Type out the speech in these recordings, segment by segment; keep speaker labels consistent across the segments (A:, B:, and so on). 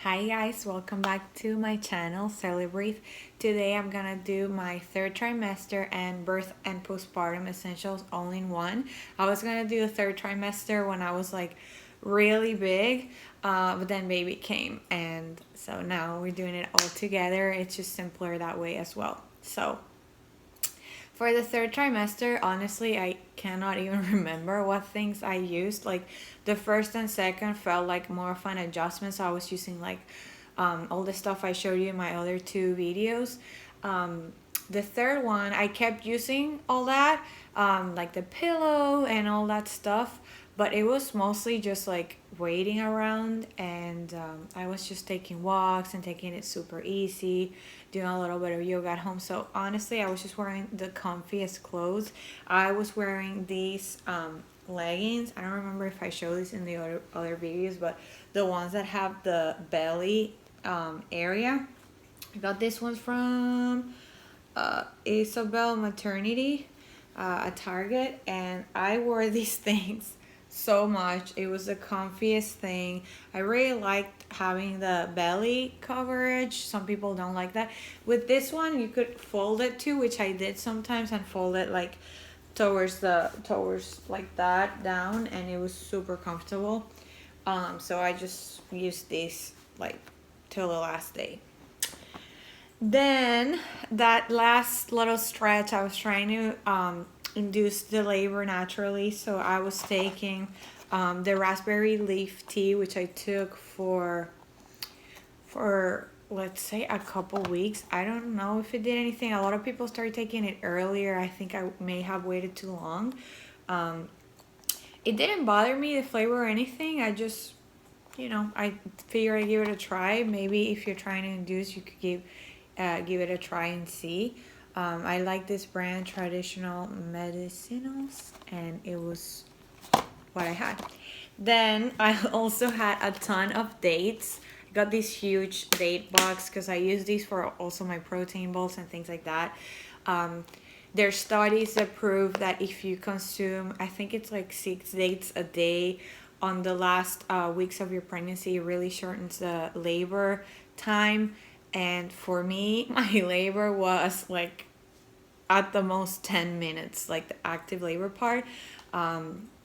A: Hi guys, welcome back to my channel Celebreathe. Today I'm gonna do my third trimester and birth and postpartum essentials all in one. I was gonna do the third trimester when I was like really big, but then baby came, and so now we're doing it all together. It's just simpler that way as well. So for the third trimester, honestly, I cannot even remember what things I used. Like the first and second felt like more of an adjustment, so I was using like all the stuff I showed you in my other two videos. The third one, I kept using all that, like the pillow and all that stuff, but it was mostly just like waiting around, and I was just taking walks and taking it super easy, doing a little bit of yoga at home. So honestly, I was just wearing the comfiest clothes. I was wearing these leggings. I don't remember if I showed this in the other videos, but the ones that have the belly area. I got this one from Isabel Maternity at Target, and I wore these things so much. It was the comfiest thing. I really liked having the belly coverage. Some people don't like that. With this one, you could fold it too, which I did sometimes, and fold it like towards like that down, and it was super comfortable. So I just used this like till the last day. Then that last little stretch, I was trying to induce the labor naturally. So I was taking the raspberry leaf tea, which I took for let's say a couple weeks. I don't know if it did anything. A lot of people started taking it earlier. I think I may have waited too long. It didn't bother me, the flavor or anything. I just, I figured I'd give it a try. Maybe if you're trying to induce, you could give it a try and see. I like this brand, Traditional Medicinals, and it was what I had. Then I also had a ton of dates. I got this huge date box because I use these for also my protein bowls and things like that. There's studies that prove that if you consume, I think it's like 6 dates a day on the last weeks of your pregnancy, it really shortens the labor time. And for me, my labor was like at the most 10 minutes, like the active labor part.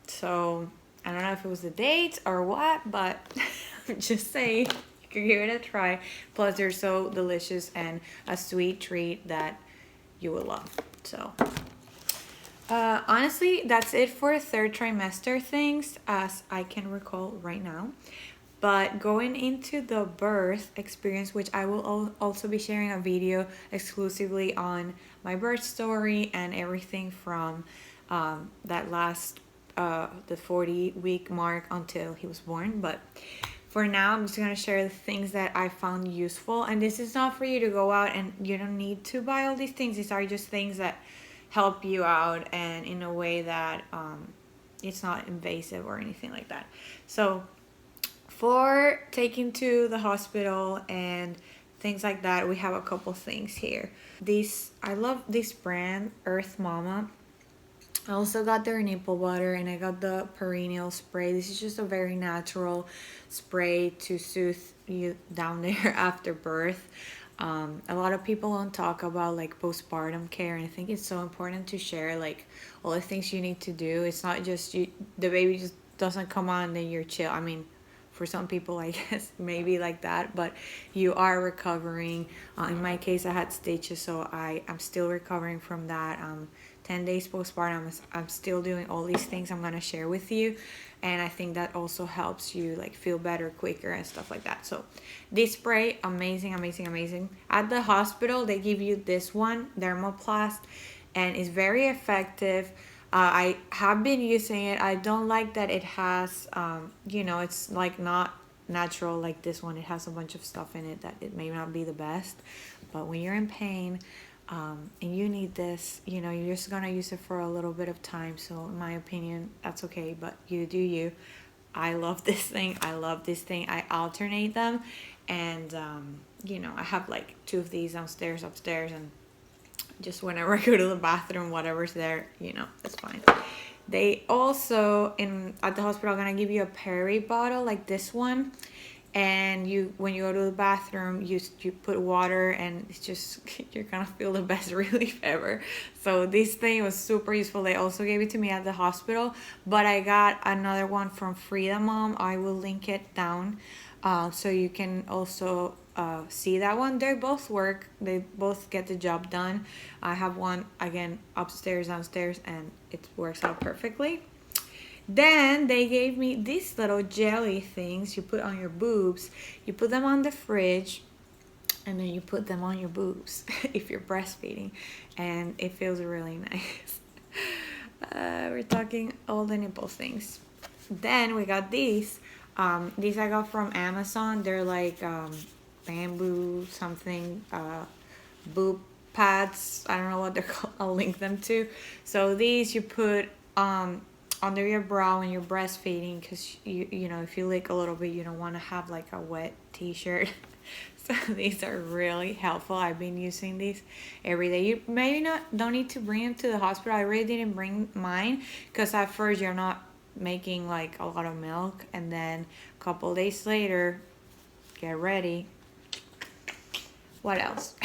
A: So I don't know if it was the dates or what, but just say you could give it a try. Plus, they're so delicious and a sweet treat that you will love. So honestly, that's it for third trimester things as I can recall right now. But going into the birth experience, which I will also be sharing a video exclusively on my birth story and everything from that last the 40-week mark until he was born. But for now, I'm just gonna share the things that I found useful, and this is not for you to go out and you don't need to buy all these things. These are just things that help you out and in a way that it's not invasive or anything like that. So for taking to the hospital and things like that, we have a couple things here. I love this brand, Earth Mama. I also got their nipple butter, and I got the perineal spray. This is just a very natural spray to soothe you down there after birth. A lot of people don't talk about like postpartum care, and I think it's so important to share like all the things you need to do. It's not just the baby just doesn't come on and then you're chill. I mean, for some people, I guess maybe like that, but you are recovering. In my case, I had stitches, so I'm still recovering from that. 10 days postpartum, I'm still doing all these things I'm gonna share with you, and I think that also helps you like feel better quicker and stuff like that. So this spray, amazing, amazing, amazing. At the hospital, they give you this one, Dermoplast, and it's very effective. I have been using it. I don't like that it has, it's like not natural like this one. It has a bunch of stuff in it that it may not be the best. But when you're in pain and you need this, you're just going to use it for a little bit of time. So in my opinion, that's okay. But you do you. I love this thing. I love this thing. I alternate them. And, I have like 2 of these downstairs, upstairs, and just whenever I go to the bathroom, whatever's there, that's fine. They also at the hospital are gonna give you a peri bottle like this one, and when you go to the bathroom, you put water, and it's just you're gonna feel the best relief ever. So this thing was super useful. They also gave it to me at the hospital, but I got another one from Freedom Mom. I will link it down, so you can also see that one. They both work. They both get the job done. I have one again upstairs, downstairs, and it works out perfectly. Then they gave me these little jelly things you put on your boobs. You put them on the fridge, and then you put them on your boobs if you're breastfeeding, and it feels really nice. We're talking all the nipple things. Then we got these. These I got from Amazon. They're like bamboo something, boob pads. I don't know what they're called. I'll link them to. So these you put under your bra when you're breastfeeding, because you know, if you leak a little bit, you don't want to have like a wet t-shirt. So these are really helpful. I've been using these every day. You maybe don't need to bring them to the hospital. I really didn't bring mine because at first you're not making like a lot of milk, and then a couple days later, get ready. What else?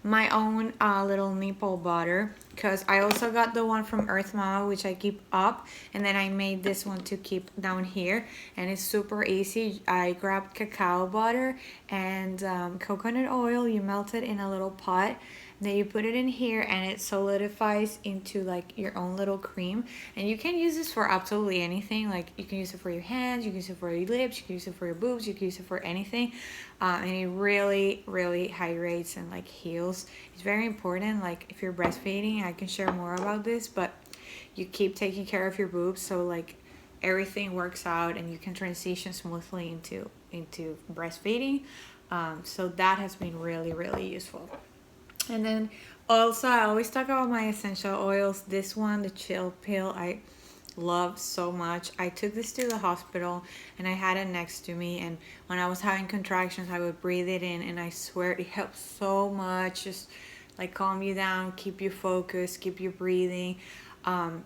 A: My own little nipple butter, because I also got the one from Earth Mama, which I keep up, and then I made this one to keep down here, and it's super easy. I grabbed cacao butter and coconut oil. You melt it in a little pot, then you put it in here, and it solidifies into like your own little cream. And you can use this for absolutely anything. Like you can use it for your hands, you can use it for your lips, you can use it for your boobs, you can use it for anything. And it really hydrates and like heals. It's very important. Like if you're breastfeeding, I can share more about this, but you keep taking care of your boobs, so like everything works out and you can transition smoothly into breastfeeding. So that has been really useful. And then also I always talk about my essential oils. This one, the chill pill, I love so much. I took this to the hospital and I had it next to me, and when I was having contractions I would breathe it in, and I swear it helps so much. Just like calm you down, keep you focused, keep you breathing.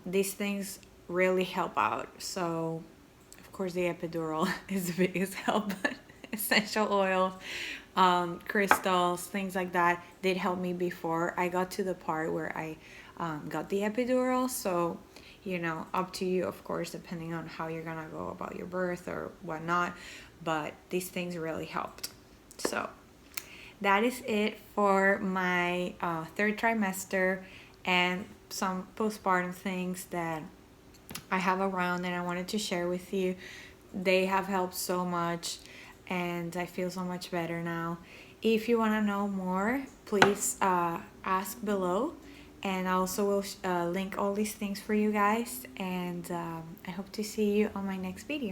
A: These things really help out. So of course the epidural is the biggest help, but essential oils, crystals, things like that did help me before I got to the part where I got the epidural. So you know, up to you, of course, depending on how you're gonna go about your birth or whatnot, but these things really helped. So that is it for my third trimester and some postpartum things that I have around and I wanted to share with you. They have helped so much, and I feel so much better now. If you want to know more, please ask below, and I also will link all these things for you guys, and I hope to see you on my next video.